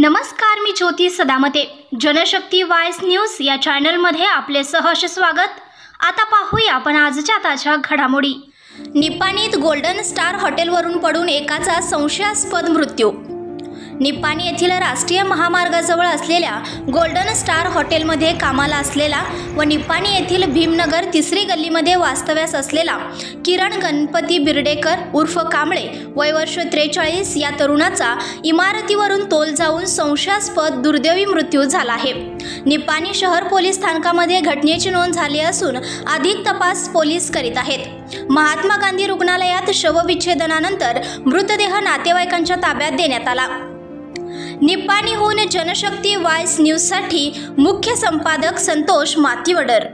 नमस्कार, मी ज्योती Sadamate. Janshakti voice news या चॅनलमध्ये आपले सहर्ष स्वागत. आता पाहूया आपण आजच्या ताज्या घडामोडी. निपाणीत गोल्डन स्टार हॉटेलवरून पडून एकाचा संशयास्पद मृत्यू. निपाणी येथील राष्ट्रीय महामार्गाजवळ असलेल्या गोल्डन स्टार हॉटेलमध्ये कामाला असलेला व निपाणी येथील भीमनगर 3री गल्लीमध्ये वास्तव्यास असलेला किरण गणपती बिर्डेकर उर्फ कांबळे वय वर्ष 43 या तरुणाचा इमारतीवरून तोल जाऊन संशयास्पद दुर्दैवी मृत्यू झाला आहे. निपाणी शहर पोलीस स्थानकामध्ये घटनेची नोंद झाली असून अधिक तपास पोलीस करीत आहेत. महात्मा गांधी रुग्णालयात शवविच्छेदनानंतर मृतदेह नातेवाईकांच्या ताब्यात देण्यात आला. निपाणीहून जनशक्ती वॉइस न्यूजसाठी मुख्य संपादक संतोष मातीवडर.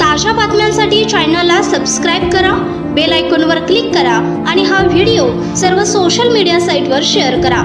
ताज्या बातम्यांसाठी चॅनलला सबस्क्राइब करा, बेल आयकॉनवर क्लिक करा आणि हा व्हिडिओ सर्व सोशल मीडिया साइटवर शेअर करा.